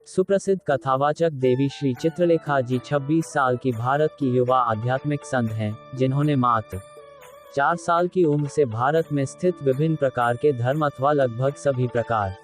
सुप्रसिद्ध कथावाचक देवी श्री चित्रलेखा जी 26 साल की भारत की युवा आध्यात्मिक संत हैं, जिन्होंने मात्र 4 साल की उम्र से भारत में स्थित विभिन्न प्रकार के धर्म अथवा लगभग सभी प्रकार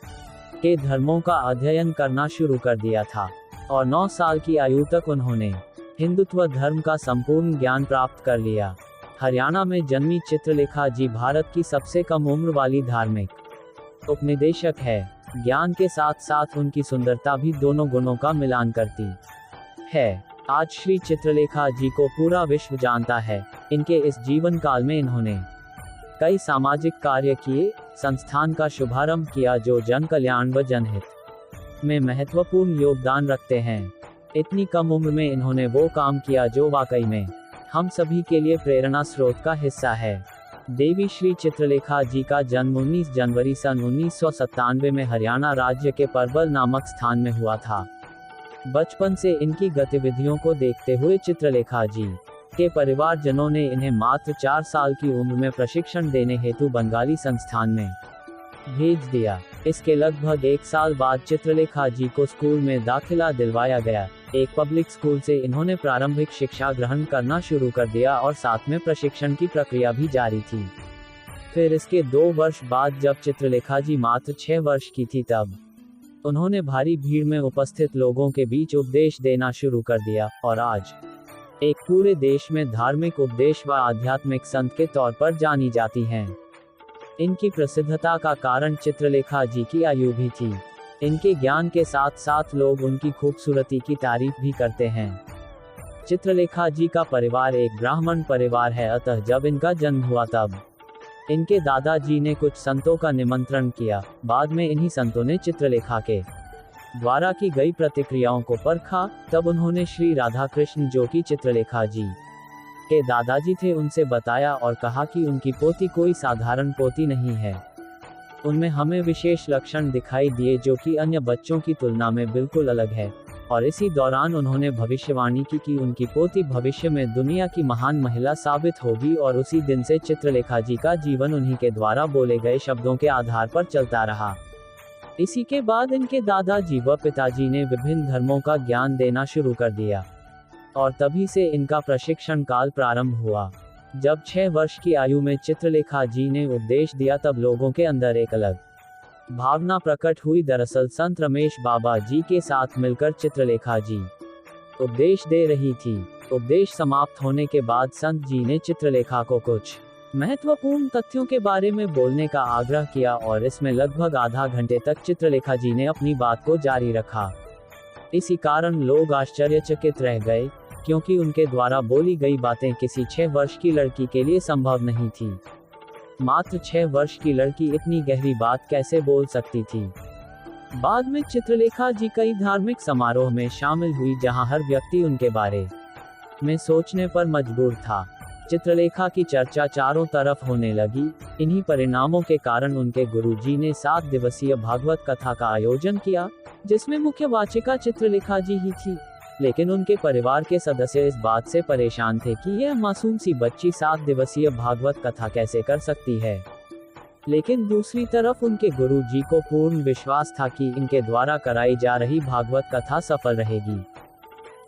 के धर्मों का अध्ययन करना शुरू कर दिया था और 9 साल की आयु तक उन्होंने हिंदुत्व धर्म का संपूर्ण ज्ञान प्राप्त कर लिया। हरियाणा में जन्मी चित्रलेखा जी भारत की सबसे कम उम्र वाली धार्मिक उपनिदेशक है। ज्ञान के साथ साथ उनकी सुंदरता भी दोनों गुणों का मिलान करती है। आज श्री चित्रलेखा जी को पूरा विश्व जानता है। इनके इस जीवन काल में इन्होंने कई सामाजिक कार्य किए, संस्थान का शुभारंभ किया जो जन कल्याण व जनहित में महत्वपूर्ण योगदान रखते हैं। इतनी कम उम्र में इन्होंने वो काम किया जो वाकई में हम सभी के लिए प्रेरणा स्रोत का हिस्सा है। देवी श्री चित्रलेखा जी का जन्म 19 जनवरी सन 1997 में हरियाणा राज्य के परबल नामक स्थान में हुआ था। बचपन से इनकी गतिविधियों को देखते हुए चित्रलेखा जी के परिवारजनों ने इन्हें मात्र 4 साल की उम्र में प्रशिक्षण देने हेतु बंगाली संस्थान में भेज दिया। इसके लगभग 1 साल बाद चित्रलेखा जी को स्कूल में दाखिला दिलवाया गया। एक पब्लिक स्कूल से इन्होंने प्रारंभिक शिक्षा ग्रहण करना शुरू कर दिया और साथ में प्रशिक्षण की प्रक्रिया भी जारी थी। फिर इसके 2 वर्ष बाद जब चित्रलेखा जी मात्र 6 वर्ष की थी तब उन्होंने भारी भीड़ में उपस्थित लोगों के बीच उपदेश देना शुरू कर दिया और आज एक पूरे देश में धार्मिक उपदेश व आध्यात्मिक संत के तौर पर जानी जाती हैं। इनकी प्रसिद्धता का कारण चित्रलेखा जी की आयु भी थी। इनके ज्ञान के साथ साथ लोग उनकी खूबसूरती की तारीफ भी करते हैं। चित्रलेखा जी का परिवार एक ब्राह्मण परिवार है, अतः जब इनका जन्म हुआ तब इनके दादाजी ने कुछ संतों का निमंत्रण किया। बाद में इन्हीं संतों ने चित्रलेखा के द्वारा की गई प्रतिक्रियाओं को परखा। तब उन्होंने श्री राधा कृष्ण, जो कि चित्रलेखा जी के दादाजी थे, उनसे बताया और कहा कि उनकी पोती कोई साधारण पोती नहीं है। उनमें हमें विशेष लक्षण दिखाई दिए जो कि अन्य बच्चों की तुलना में बिल्कुल अलग है। और इसी दौरान उन्होंने भविष्यवाणी की कि उनकी पोती भविष्य में दुनिया की महान महिला साबित होगी। और उसी दिन से चित्रलेखा जी का जीवन उन्हीं के द्वारा बोले गए शब्दों के आधार पर चलता रहा। इसी के बाद इनके दादाजी व पिताजी ने विभिन्न धर्मों का ज्ञान देना शुरू कर दिया और तभी से इनका प्रशिक्षण काल प्रारंभ हुआ। जब 6 वर्ष की आयु में चित्रलेखा जी ने उपदेश दिया तब लोगों के अंदर एक अलग भावना प्रकट हुई। दरअसल संत रमेश बाबा जी के साथ मिलकर चित्रलेखा जी उपदेश दे रही थी। उपदेश समाप्त होने के बाद संत जी ने चित्रलेखा को कुछ महत्वपूर्ण तथ्यों के बारे में बोलने का आग्रह किया और इसमें लगभग आधा घंटे तक चित्रलेखा जी ने अपनी बात को जारी रखा। इसी कारण लोग आश्चर्यचकित रह गए, क्योंकि उनके द्वारा बोली गई बातें किसी 6 वर्ष की लड़की के लिए संभव नहीं थी। मात्र 6 वर्ष की लड़की इतनी गहरी बात कैसे बोल सकती थी। बाद में चित्रलेखा जी कई धार्मिक समारोह में शामिल हुई, जहां हर व्यक्ति उनके बारे में सोचने पर मजबूर था। चित्रलेखा की चर्चा चारों तरफ होने लगी। इन्हीं परिणामों के कारण उनके गुरुजी ने 7 दिवसीय भागवत कथा का आयोजन किया, जिसमें मुख्य वाचिका चित्रलेखा जी ही थी। लेकिन उनके परिवार के सदस्य इस बात से परेशान थे कि यह मासूम सी बच्ची 7 दिवसीय भागवत कथा कैसे कर सकती है। लेकिन दूसरी तरफ उनके गुरुजी को पूर्ण विश्वास था कि इनके द्वारा कराई जा रही भागवत कथा सफल रहेगी।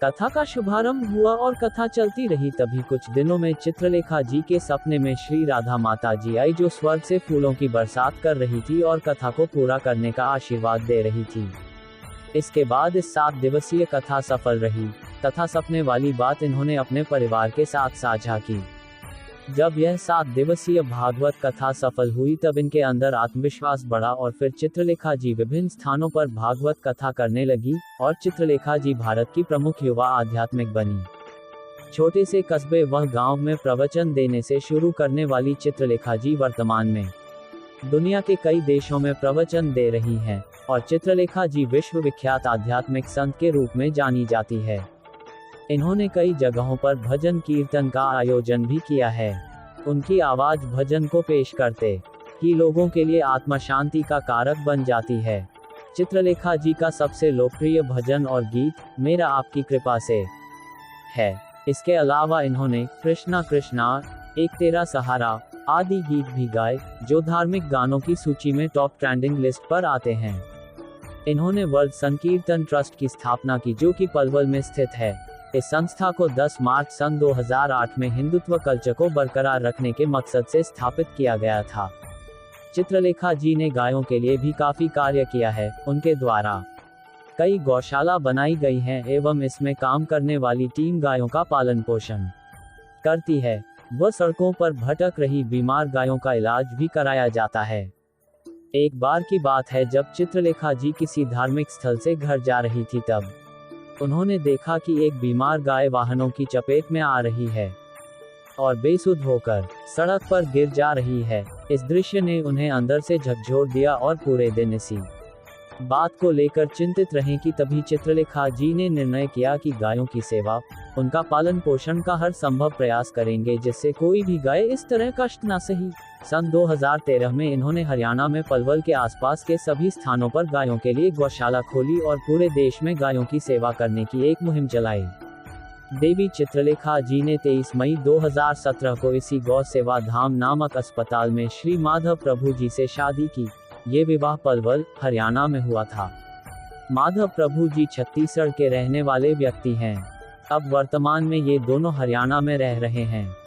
कथा का शुभारंभ हुआ और कथा चलती रही। तभी कुछ दिनों में चित्रलेखा जी के सपने में श्री राधा माता जी आई, जो स्वर्ग से फूलों की बरसात कर रही थी और कथा को पूरा करने का आशीर्वाद दे रही थी। इसके बाद इस 7 दिवसीय कथा सफल रही तथा सपने वाली बात इन्होंने अपने परिवार के साथ साझा की। जब यह 7 दिवसीय भागवत कथा सफल हुई तब इनके अंदर आत्मविश्वास बढ़ा और फिर चित्रलेखा जी विभिन्न स्थानों पर भागवत कथा करने लगी और चित्रलेखा जी भारत की प्रमुख युवा आध्यात्मिक बनी। छोटे से कस्बे व गांव में प्रवचन देने से शुरू करने वाली चित्रलेखा जी वर्तमान में दुनिया के कई देशों में प्रवचन दे रही हैं और चित्रलेखा जी विश्व विख्यात आध्यात्मिक संत के रूप में जानी जाती है। इन्होंने कई जगहों पर भजन कीर्तन का आयोजन भी किया है। उनकी आवाज भजन को पेश करते ही लोगों के लिए आत्मा शांति का कारक बन जाती है। चित्रलेखा जी का सबसे लोकप्रिय भजन और गीत मेरा आपकी कृपा से है। इसके अलावा इन्होंने कृष्णा कृष्णा, एक तेरा सहारा आदि गीत भी गाए, जो धार्मिक गानों की सूची में टॉप ट्रेंडिंग लिस्ट पर आते हैं। इन्होंने वर्ल्ड संकीर्तन ट्रस्ट की स्थापना की, जो कि पलवल में स्थित है। इस संस्था को 10 मार्च सन 2008 में हिंदुत्व कल्चर को बरकरार रखने के मकसद से स्थापित किया गया था। चित्रलेखा जी ने गायों के लिए भी काफी कार्य किया है। उनके द्वारा कई गौशाला बनाई गई हैं एवं इसमें काम करने वाली टीम गायों का पालन पोषण करती है। वह सड़कों पर भटक रही बीमार गायों का इलाज भी कराया जाता है। एक बार की बात है, जब चित्रलेखा जी किसी धार्मिक स्थल से घर जा रही थी, तब उन्होंने देखा कि एक बीमार गाय वाहनों की चपेट में आ रही है और बेसुध होकर सड़क पर गिर जा रही है। इस दृश्य ने उन्हें अंदर से झकझोर दिया और पूरे दिन इसी बात को लेकर चिंतित रहे कि तभी चित्रलेखा जी ने निर्णय किया कि गायों की सेवा, उनका पालन पोषण का हर संभव प्रयास करेंगे, जिससे कोई भी गाय इस तरह कष्ट न सही। सन 2013 में इन्होंने हरियाणा में पलवल के आसपास के सभी स्थानों पर गायों के लिए गौशाला खोली और पूरे देश में गायों की सेवा करने की एक मुहिम चलाई। देवी चित्रलेखा जी ने 23 मई 2017 को इसी गौ सेवा धाम नामक अस्पताल में श्री माधव प्रभु जी से शादी की। ये विवाह पलवल, हरियाणा में हुआ था। माधव प्रभु जी छत्तीसगढ़ के रहने वाले व्यक्ति हैं। अब वर्तमान में ये दोनों हरियाणा में रह रहे हैं।